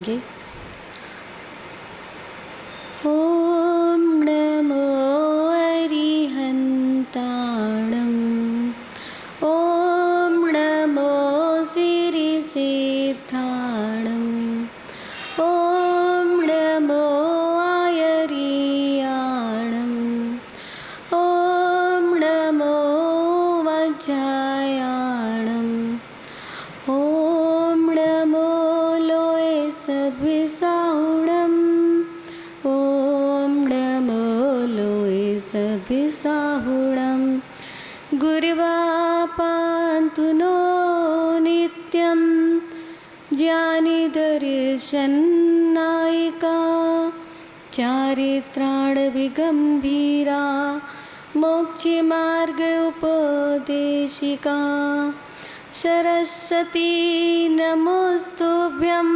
के। ओम नमो अरिहंताणं, ओम नमो सिरिसिद्धाणं, ओम नमो आयर्याणं, ओम नमो वज्रायाणं, ओम नमो लोये सद्विसाहुणं, ओम नमो लोये सद्विसाहुणं। गुरुवापान्तु नो नित्यं ज्ञानिदर्शननायिका, चारित्राणविगम्भीरा, मोक्षमार्ग उपदेशिका। सरस्वती नमोस्तुभ्यं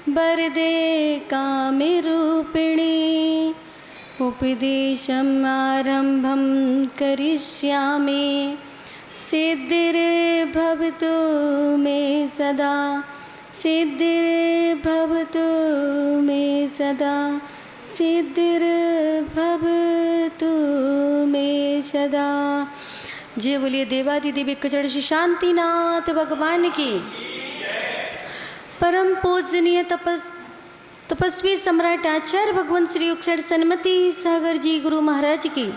वरदे कामरूपिणी, उपदेशम् आरम्भं करिष्यामि, सिद्धिर्भवतु मे सदा, सिद्धिर्भवतु मे सदा, सिद्धिर्भवतु मे सदा। जय बोलिए देवादिदेव कचड़ श्री शांतिनाथ भगवान की। परम पूजनीय तपस्वी सम्राट आचार्य भगवान श्री उक्षड़ सन्मति सागर जी गुरु महाराज की।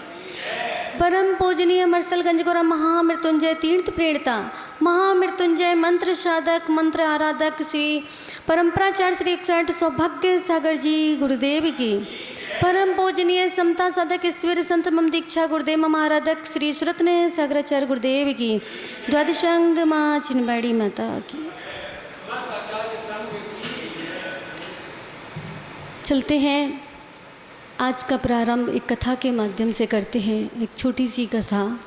परम पूजनीय मरसलगंज गोरा महामृत्युंजय तीर्थ प्रेरणता महामृत्युंजय मंत्र साधक मंत्र आराधक श्री परम्पराचार्य श्री उक्षड़ सौभाग्य सागर जी गुरुदेव की। परम पूजनीय समता साधक स्थिर संत मम दीक्षा गुरुदेव मम आराधक श्री सुरत्न सागराचार्य गुरुदेव की। द्वादशांग माँ चिन्बाड़ी माता की। चलते हैं, आज का प्रारंभ एक कथा के माध्यम से करते हैं। एक छोटी सी कथा,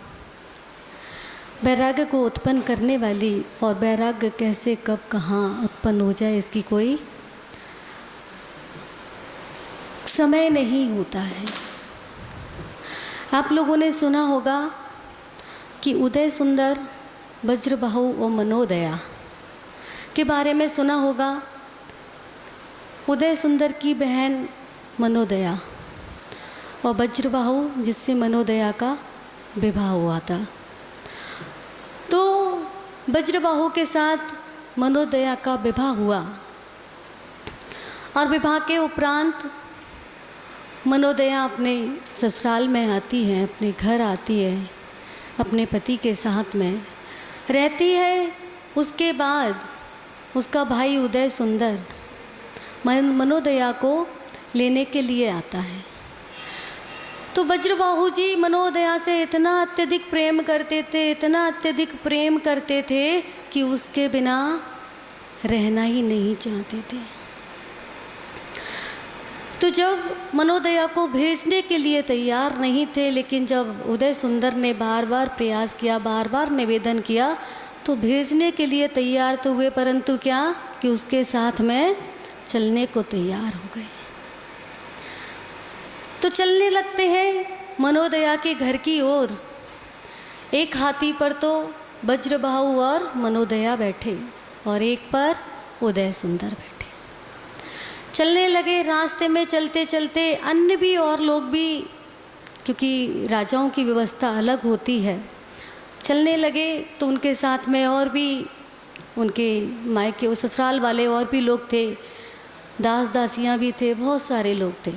वैराग्य को उत्पन्न करने वाली, और वैराग्य कैसे कब कहाँ उत्पन्न हो जाए इसकी कोई समय नहीं होता है। आप लोगों ने सुना होगा कि उदय सुंदर, वज्रबाहु और मनोदया के बारे में सुना होगा। उदय सुंदर की बहन मनोदया और वज्रबाहु जिससे मनोदया का विवाह हुआ था। तो वज्रबाहु के साथ मनोदया का विवाह हुआ और विवाह के उपरांत मनोदया अपने ससुराल में आती है, अपने घर आती है, अपने पति के साथ में रहती है। उसके बाद उसका भाई उदय सुंदर मनोदया को लेने के लिए आता है। तो वज्रबाहु जी मनोदया से इतना अत्यधिक प्रेम करते थे, इतना अत्यधिक प्रेम करते थे कि उसके बिना रहना ही नहीं चाहते थे। तो जब मनोदया को भेजने के लिए तैयार नहीं थे, लेकिन जब उदय सुंदर ने बार बार प्रयास किया, बार बार निवेदन किया, तो भेजने के लिए तैयार तो हुए, परंतु क्या कि उसके साथ में चलने को तैयार हो गए। तो चलने लगते हैं मनोदया के घर की ओर। एक हाथी पर तो वज्रबाहु और मनोदया बैठे और एक पर उदय सुंदर बैठे। चलने लगे। रास्ते में चलते चलते अन्य भी और लोग भी, क्योंकि राजाओं की व्यवस्था अलग होती है, चलने लगे तो उनके साथ में और भी उनके मायके ससुराल वाले और भी लोग थे, दास दासियां भी थे, बहुत सारे लोग थे।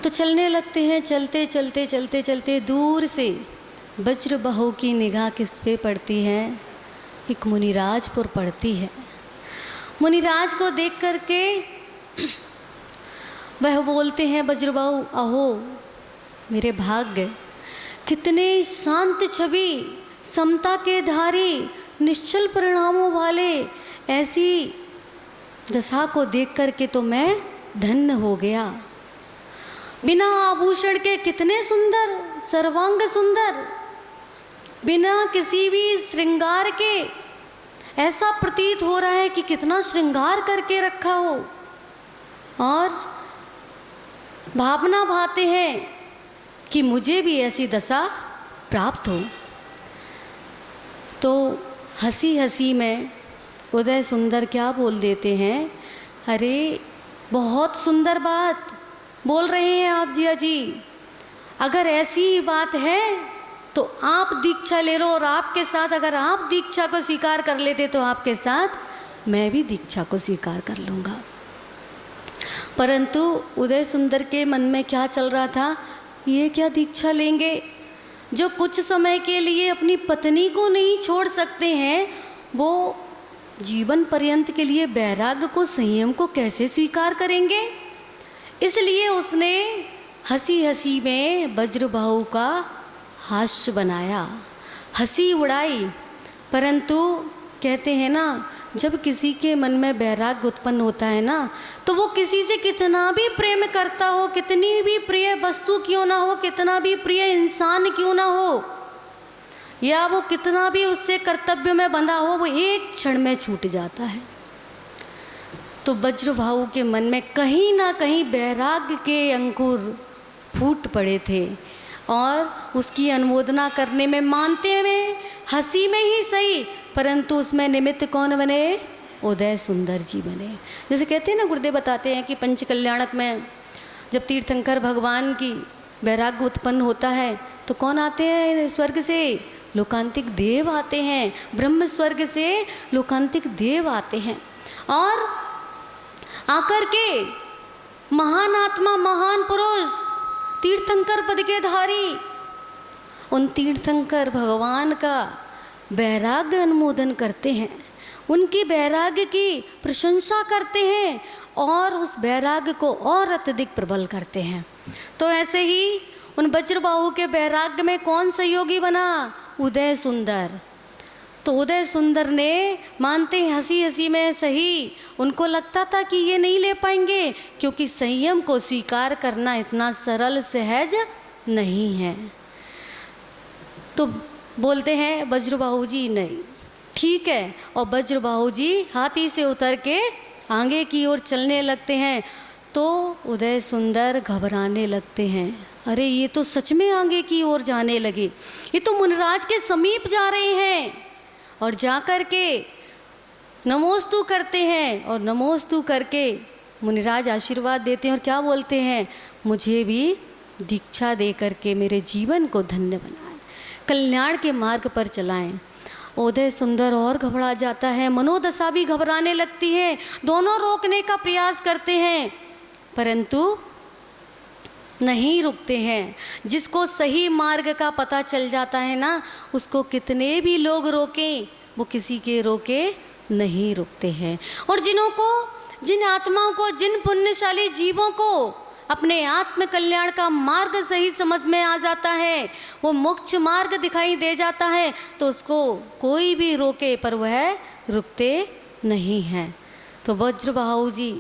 तो चलने लगते हैं। चलते चलते चलते चलते दूर से वज्रबाहु की निगाह किस पे पड़ती है? एक मुनिराज पर पड़ती है। मुनिराज को देख करके वह बोलते हैं वज्रबाहु, अहो मेरे भाग्य, कितने शांत छवि, समता के धारी, निश्चल परिणामों वाले ऐसी दशा को देख करके तो मैं धन्य हो गया। बिना आभूषण के कितने सुंदर, सर्वांग सुंदर, बिना किसी भी श्रृंगार के ऐसा प्रतीत हो रहा है कि कितना श्रृंगार करके रखा हो, और भावना भाते हैं कि मुझे भी ऐसी दशा प्राप्त हो। तो हंसी हंसी में उदय सुंदर क्या बोल देते हैं, अरे बहुत सुंदर बात बोल रहे हैं आप जिया जी, अगर ऐसी ही बात है तो आप दीक्षा ले लो, और आपके साथ अगर आप दीक्षा को स्वीकार कर लेते तो आपके साथ मैं भी दीक्षा को स्वीकार कर लूँगा। परंतु उदय सुंदर के मन में क्या चल रहा था, ये क्या दीक्षा लेंगे, जो कुछ समय के लिए अपनी पत्नी को नहीं छोड़ सकते हैं, वो जीवन पर्यंत के लिए वैराग्य को, संयम को कैसे स्वीकार करेंगे। इसलिए उसने हंसी हंसी में वज्रबाहु का हास्य बनाया, हंसी उड़ाई। परंतु कहते हैं ना, जब किसी के मन में वैराग्य उत्पन्न होता है ना, तो वो किसी से कितना भी प्रेम करता हो, कितनी भी प्रिय वस्तु क्यों ना हो, कितना भी प्रिय इंसान क्यों ना हो, या वो कितना भी उससे कर्तव्य में बंधा हो, वो एक क्षण में छूट जाता है। तो वज्रबाहु के मन में कहीं ना कहीं वैराग्य के अंकुर फूट पड़े थे, और उसकी अनुमोदना करने में, मानते हुए हंसी में ही सही, परंतु उसमें निमित्त कौन बने, उदय सुंदर जी बने। जैसे कहते हैं ना, गुरुदेव बताते हैं कि पंच कल्याणक में जब तीर्थंकर भगवान की वैराग्य उत्पन्न होता है तो कौन आते हैं स्वर्ग से, लोकांतिक देव आते हैं, ब्रह्म स्वर्ग से लोकांतिक देव आते हैं, और आकर के महान आत्मा, महान पुरुष, तीर्थंकर पद के धारी, उन तीर्थंकर भगवान का वैराग्य अनुमोदन करते हैं, उनकी वैराग्य की प्रशंसा करते हैं, और उस वैराग्य को और अत्यधिक प्रबल करते हैं। तो ऐसे ही उन वज्रबाहु के वैराग्य में कौन सहयोगी बना, उदय सुंदर। तो उदय सुंदर ने, मानते हंसी हंसी में सही, उनको लगता था कि ये नहीं ले पाएंगे, क्योंकि संयम को स्वीकार करना इतना सरल सहज नहीं है। तो बोलते हैं वज्रबाहु जी नहीं, ठीक है, और वज्रबाहु जी हाथी से उतर के आगे की ओर चलने लगते हैं। तो उदय सुंदर घबराने लगते हैं, अरे ये तो सच में आगे की ओर जाने लगे, ये तो मुनिराज के समीप जा रहे हैं, और जा कर के नमोस्तु करते हैं, और नमोस्तु करके मुनिराज आशीर्वाद देते हैं, और क्या बोलते हैं, मुझे भी दीक्षा दे करके मेरे जीवन को धन्य बनाएं, कल्याण के मार्ग पर चलाएं। उदय सुंदर और घबरा जाता है, मनोदशा भी घबराने लगती है, दोनों रोकने का प्रयास करते हैं, परंतु नहीं रुकते हैं। जिसको सही मार्ग का पता चल जाता है ना, उसको कितने भी लोग रोकें, वो किसी के रोके नहीं रुकते हैं। और जिन आत्माओं को, जिन पुण्यशाली जीवों को अपने आत्म कल्याण का मार्ग सही समझ में आ जाता है, वो मोक्ष मार्ग दिखाई दे जाता है, तो उसको कोई भी रोके पर वह रुकते नहीं हैं। तो वज्रबाहु जी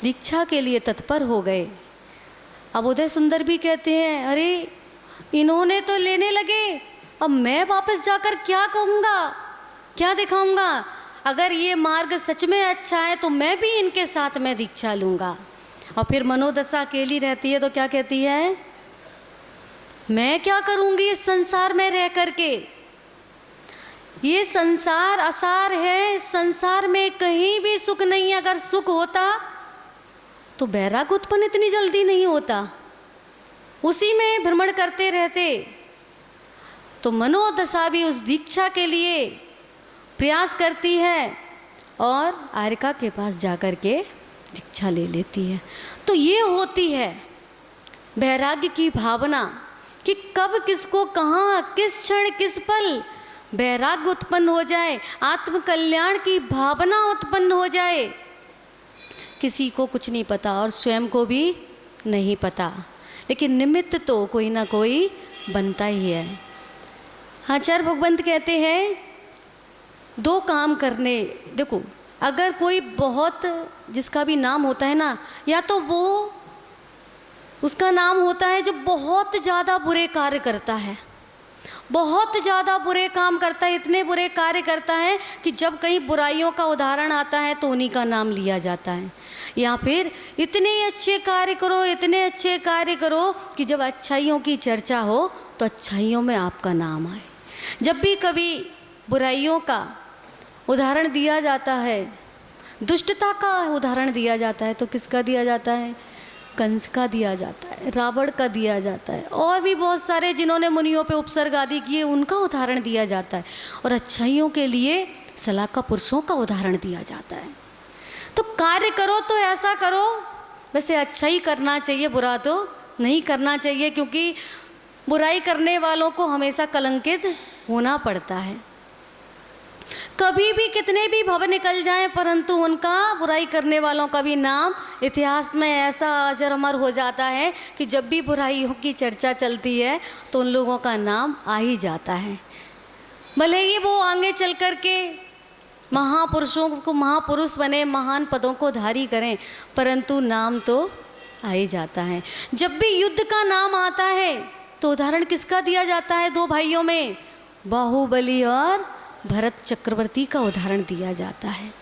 दीक्षा के लिए तत्पर हो गए। अब उदय सुंदर भी कहते हैं, अरे इन्होंने तो लेने लगे, अब मैं वापस जाकर क्या कहूँगा, क्या दिखाऊँगा, अगर ये मार्ग सच में अच्छा है तो मैं भी इनके साथ में दीक्षा लूँगा। और फिर मनोदशा अकेली रहती है तो क्या कहती है, मैं क्या करूँगी इस संसार में रह करके, ये संसार असार है, संसार में कहीं भी सुख नहीं है, अगर सुख होता तो वैराग्य उत्पन्न इतनी जल्दी नहीं होता, उसी में भ्रमण करते रहते। तो मनोदशा भी उस दीक्षा के लिए प्रयास करती है, और आर्यका के पास जाकर के दीक्षा ले लेती है। तो ये होती है वैराग्य की भावना, कि कब किसको कहाँ, किस क्षण, किस पल वैराग्य उत्पन्न हो जाए, आत्मकल्याण की भावना उत्पन्न हो जाए, किसी को कुछ नहीं पता, और स्वयं को भी नहीं पता, लेकिन निमित्त तो कोई ना कोई बनता ही है। आचार्य भगवंत कहते हैं, दो काम करने, देखो अगर कोई बहुत, जिसका भी नाम होता है ना, या तो वो उसका नाम होता है जो बहुत ज़्यादा बुरे कार्य करता है, बहुत ज़्यादा बुरे काम करता है, इतने बुरे कार्य करता है कि जब कहीं बुराइयों का उदाहरण आता है तो उन्हीं का नाम लिया जाता है। या फिर इतने अच्छे कार्य करो, इतने अच्छे कार्य करो कि जब अच्छाइयों की चर्चा हो तो अच्छाइयों में आपका नाम आए। जब भी कभी बुराइयों का उदाहरण दिया जाता है, दुष्टता का उदाहरण दिया जाता है, तो किसका दिया जाता है? कंस का दिया जाता है, रावण का दिया जाता है, और भी बहुत सारे जिन्होंने मुनियों पे उपसर्ग आदि किए उनका उदाहरण दिया जाता है। और अच्छाइयों के लिए सलाका पुरुषों का उदाहरण दिया जाता है। तो कार्य करो तो ऐसा करो, वैसे अच्छा ही करना चाहिए, बुरा तो नहीं करना चाहिए, क्योंकि बुराई करने वालों को हमेशा कलंकित होना पड़ता है। कभी भी कितने भी भव निकल जाएं, परंतु उनका, बुराई करने वालों का भी नाम इतिहास में ऐसा अजर अमर हो जाता है कि जब भी बुराइयों की चर्चा चलती है तो उन लोगों का नाम आ ही जाता है। भले ही वो आगे चल कर के महापुरुषों को, महापुरुष बने, महान पदों को धारी करें, परंतु नाम तो आ ही जाता है। जब भी युद्ध का नाम आता है तो उदाहरण किसका दिया जाता है? दो भाइयों में, बाहुबली और भरत चक्रवर्ती का उदाहरण दिया जाता है।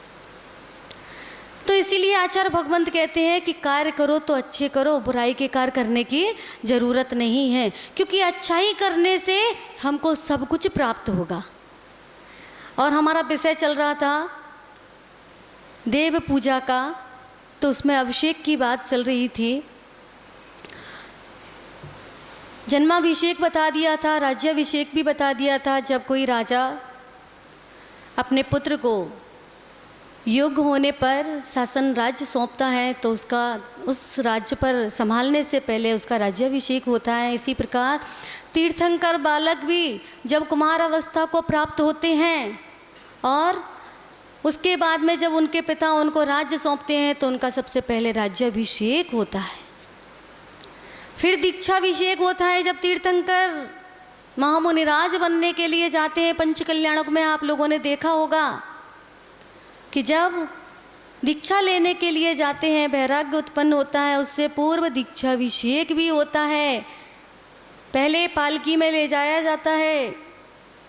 तो इसीलिए आचार्य भगवंत कहते हैं कि कार्य करो तो अच्छे करो, बुराई के कार्य करने की जरूरत नहीं है, क्योंकि अच्छाई करने से हमको सब कुछ प्राप्त होगा। और हमारा विषय चल रहा था देव पूजा का, तो उसमें अभिषेक की बात चल रही थी। जन्माभिषेक बता दिया था, राज्याभिषेक भी बता दिया था। जब कोई राजा अपने पुत्र को योग्य होने पर शासन राज्य सौंपता है तो उसका, उस राज्य पर संभालने से पहले उसका राज्याभिषेक होता है। इसी प्रकार तीर्थंकर बालक भी जब कुमार अवस्था को प्राप्त होते हैं और उसके बाद में जब उनके पिता उनको राज्य सौंपते हैं तो उनका सबसे पहले राज्याभिषेक होता है। फिर दीक्षाभिषेक होता है जब तीर्थंकर महामुनिराज बनने के लिए जाते हैं। पंच कल्याणक में आप लोगों ने देखा होगा कि जब दीक्षा लेने के लिए जाते हैं, वैराग्य उत्पन्न होता है, उससे पूर्व दीक्षाभिषेक भी होता है। पहले पालकी में ले जाया जाता है,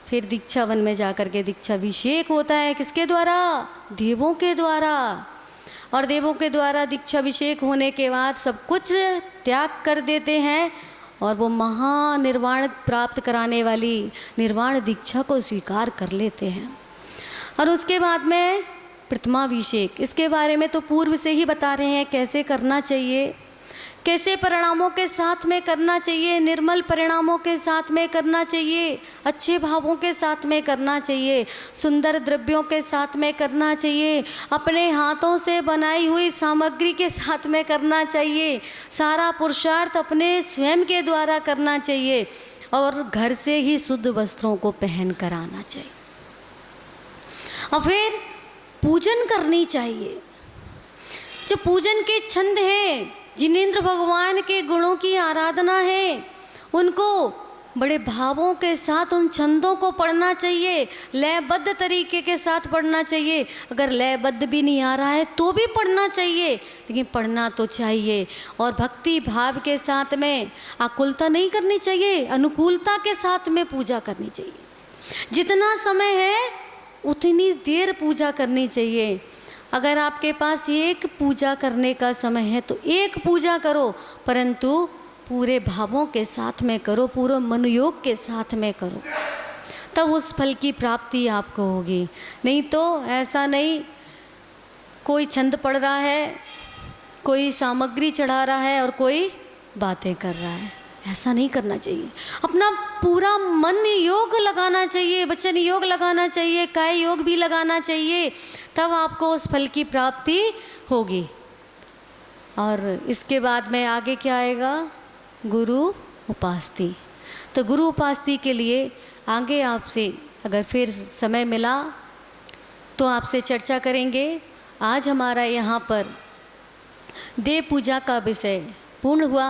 फिर दीक्षा वन में जाकर के दीक्षाभिषेक होता है। किसके द्वारा? देवों के द्वारा। और देवों के द्वारा दीक्षाभिषेक होने के बाद सब कुछ त्याग कर देते हैं और वो महानिर्वाण प्राप्त कराने वाली निर्वाण दीक्षा को स्वीकार कर लेते हैं। और उसके बाद में प्रथमाभिषेक, इसके बारे में तो पूर्व से ही बता रहे हैं कैसे करना चाहिए, कैसे परिणामों के साथ में करना चाहिए, निर्मल परिणामों के साथ में करना चाहिए, अच्छे भावों के साथ में करना चाहिए, सुंदर द्रव्यों के साथ में करना चाहिए, अपने हाथों से बनाई हुई सामग्री के साथ में करना चाहिए, सारा पुरुषार्थ अपने स्वयं के द्वारा करना चाहिए और घर से ही शुद्ध वस्त्रों को पहन कर आना चाहिए। और फिर पूजन करनी चाहिए। जो पूजन के छंद हैं, जिनेंद्र भगवान के गुणों की आराधना है, उनको बड़े भावों के साथ उन छंदों को पढ़ना चाहिए, लयबद्ध तरीके के साथ पढ़ना चाहिए। अगर लयबद्ध भी नहीं आ रहा है तो भी पढ़ना चाहिए, लेकिन पढ़ना तो चाहिए। और भक्ति भाव के साथ में आकुलता नहीं करनी चाहिए, अनुकूलता के साथ में पूजा करनी चाहिए। जितना समय है उतनी देर पूजा करनी चाहिए। अगर आपके पास एक पूजा करने का समय है तो एक पूजा करो, परंतु पूरे भावों के साथ में करो, पूरे मनोयोग के साथ में करो, तब उस फल की प्राप्ति आपको होगी। नहीं तो ऐसा नहीं, कोई छंद पढ़ रहा है, कोई सामग्री चढ़ा रहा है और कोई बातें कर रहा है, ऐसा नहीं करना चाहिए। अपना पूरा मन योग लगाना चाहिए, वचन योग लगाना चाहिए, काय योग भी लगाना चाहिए, तब आपको उस फल की प्राप्ति होगी। और इसके बाद में आगे क्या आएगा? गुरु उपास्ति। तो गुरु उपास्ति के लिए आगे आपसे अगर फिर समय मिला तो आपसे चर्चा करेंगे। आज हमारा यहाँ पर देव पूजा का विषय पूर्ण हुआ।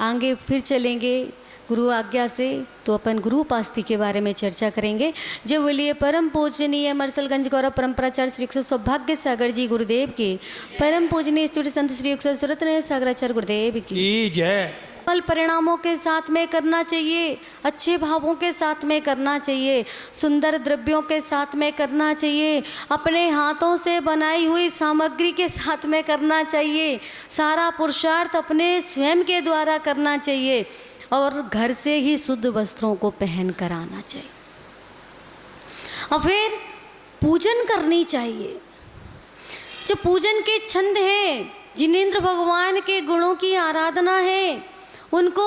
आगे फिर चलेंगे गुरु आज्ञा से, तो अपन गुरु उपास्ति के बारे में चर्चा करेंगे। जो बोलिए परम पूजनीय मरसलगंज गौरव परम्पराचार्य श्री अक्षर सौभाग्य सागर जी गुरुदेव की, परम पूजनीय स्तुति संत श्री अक्षर सुरत सागराचार्य गुरुदेव की जय। फल परिणामों के साथ में करना चाहिए, अच्छे भावों के साथ में करना चाहिए, सुंदर द्रव्यों के साथ में करना चाहिए, अपने हाथों से बनाई हुई सामग्री के साथ में करना चाहिए, सारा पुरुषार्थ अपने स्वयं के द्वारा करना चाहिए और घर से ही शुद्ध वस्त्रों को पहन कर आना चाहिए। और फिर पूजन करनी चाहिए। जो पूजन के छंद हैं, जिनेंद्र भगवान के गुणों की आराधना है, उनको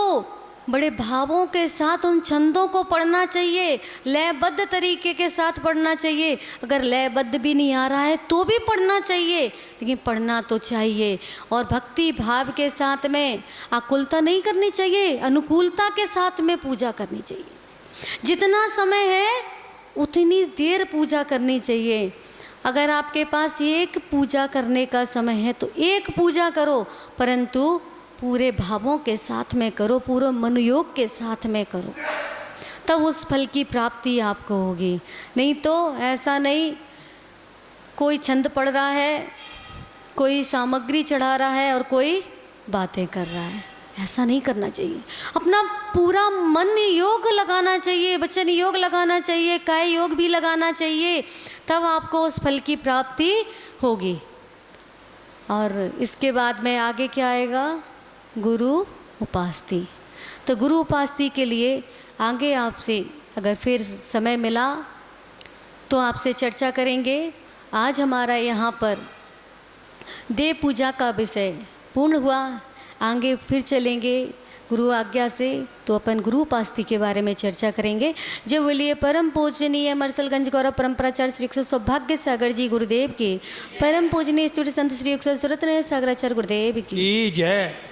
बड़े भावों के साथ उन छंदों को पढ़ना चाहिए, लयबद्ध तरीके के साथ पढ़ना चाहिए। अगर लयबद्ध भी नहीं आ रहा है तो भी पढ़ना चाहिए, लेकिन पढ़ना तो चाहिए। और भक्ति भाव के साथ में आकुलता नहीं करनी चाहिए, अनुकूलता के साथ में पूजा करनी चाहिए। जितना समय है उतनी देर पूजा करनी चाहिए। अगर आपके पास एक पूजा करने का समय है तो एक पूजा करो, परंतु पूरे भावों के साथ में करो, पूरे मनोयोग के साथ में करो, तब उस फल की प्राप्ति आपको होगी। नहीं तो ऐसा नहीं, कोई छंद पढ़ रहा है, कोई सामग्री चढ़ा रहा है और कोई बातें कर रहा है, ऐसा नहीं करना चाहिए। अपना पूरा मन योग लगाना चाहिए, वचन योग लगाना चाहिए, काय योग भी लगाना चाहिए, तब आपको उस फल की प्राप्ति होगी। और इसके बाद में आगे क्या आएगा? गुरु उपासती। तो गुरु उपासती के लिए आगे आपसे अगर फिर समय मिला तो आपसे चर्चा करेंगे। आज हमारा यहाँ पर देव पूजा का विषय पूर्ण हुआ। आगे फिर चलेंगे गुरु आज्ञा से, तो अपन गुरु उपासती के बारे में चर्चा करेंगे। जय बोलिए परम पूजनीय मरसलगंज गौरव परम्पराचार्य श्री युक्त सौभाग्य सागर जी गुरुदेव की, परम पूजनीय स्तुति संत श्री युक्त सुरत सागराचार्य गुरुदेव की जय।